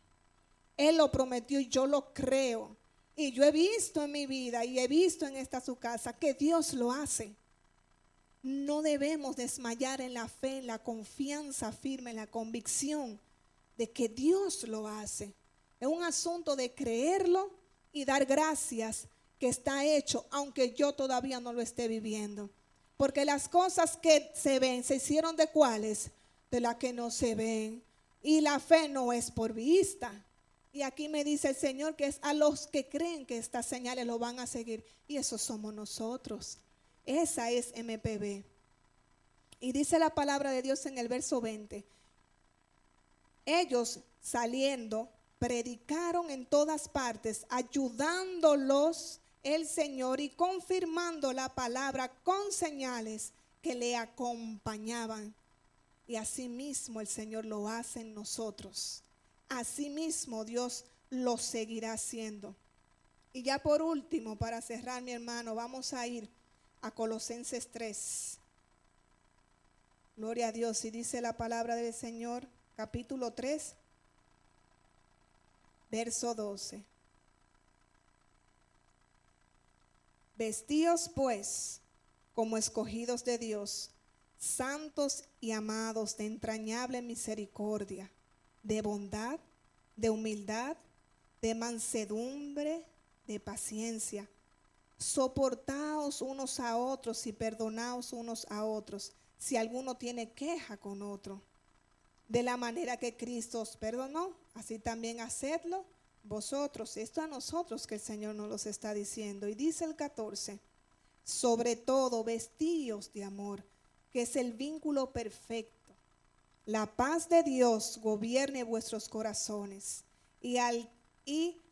Él lo prometió y yo lo creo. Y yo he visto en mi vida y he visto en esta su casa que Dios lo hace. No debemos desmayar en la fe, en la confianza firme, en la convicción de que Dios lo hace. Es un asunto de creerlo y dar gracias que está hecho, aunque yo todavía no lo esté viviendo. Porque las cosas que se ven, ¿se hicieron de cuáles? De las que no se ven. Y la fe no es por vista. Y aquí me dice el Señor que es a los que creen que estas señales lo van a seguir. Y eso somos nosotros. Esa es MPB. Y dice la palabra de Dios en el verso 20. Ellos saliendo predicaron en todas partes, ayudándolos el Señor y confirmando la palabra con señales que le acompañaban. Y asimismo el Señor lo hace en nosotros. Asimismo Dios lo seguirá haciendo. Y ya por último, para cerrar, mi hermano, vamos a ir a Colosenses 3. Gloria a Dios. Y dice la palabra del Señor, capítulo 3, verso 12. Vestíos pues como escogidos de Dios, santos y amados, de entrañable misericordia, de bondad, de humildad, de mansedumbre, de paciencia. Soportaos unos a otros y perdonaos unos a otros, si alguno tiene queja con otro. De la manera que Cristo os perdonó, así también hacedlo vosotros. Esto a nosotros que el Señor nos los está diciendo. Y dice el 14, sobre todo vestíos de amor, que es el vínculo perfecto. La paz de Dios gobierne vuestros corazones, y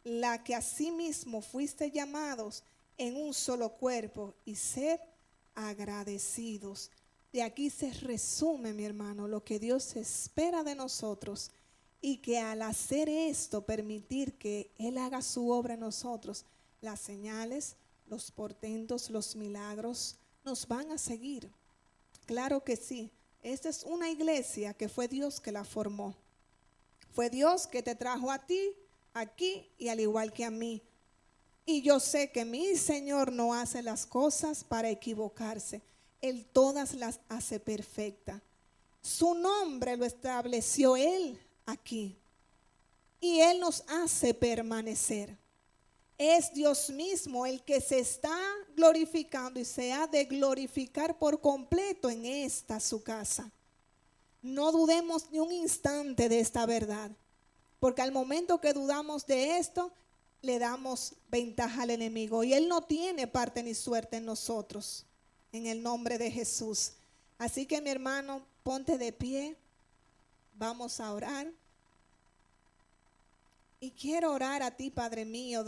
la que asimismo fuiste llamados en un solo cuerpo, y sed agradecidos. De aquí se resume, mi hermano, lo que Dios espera de nosotros, y que al hacer esto, permitir que Él haga su obra en nosotros, las señales, los portentos, los milagros nos van a seguir. Claro que sí. Esta es una iglesia que fue Dios que la formó. Fue Dios que te trajo a ti, aquí y al igual que a mí. Y yo sé que mi Señor no hace las cosas para equivocarse. Él todas las hace perfectas. Su nombre lo estableció Él aquí. Y Él nos hace permanecer. Es Dios mismo el que se está glorificando y se ha de glorificar por completo en esta su casa. No dudemos ni un instante de esta verdad, porque al momento que dudamos de esto, le damos ventaja al enemigo y él no tiene parte ni suerte en nosotros, en el nombre de Jesús. Así que mi hermano, ponte de pie, vamos a orar. Y quiero orar a ti, Padre mío,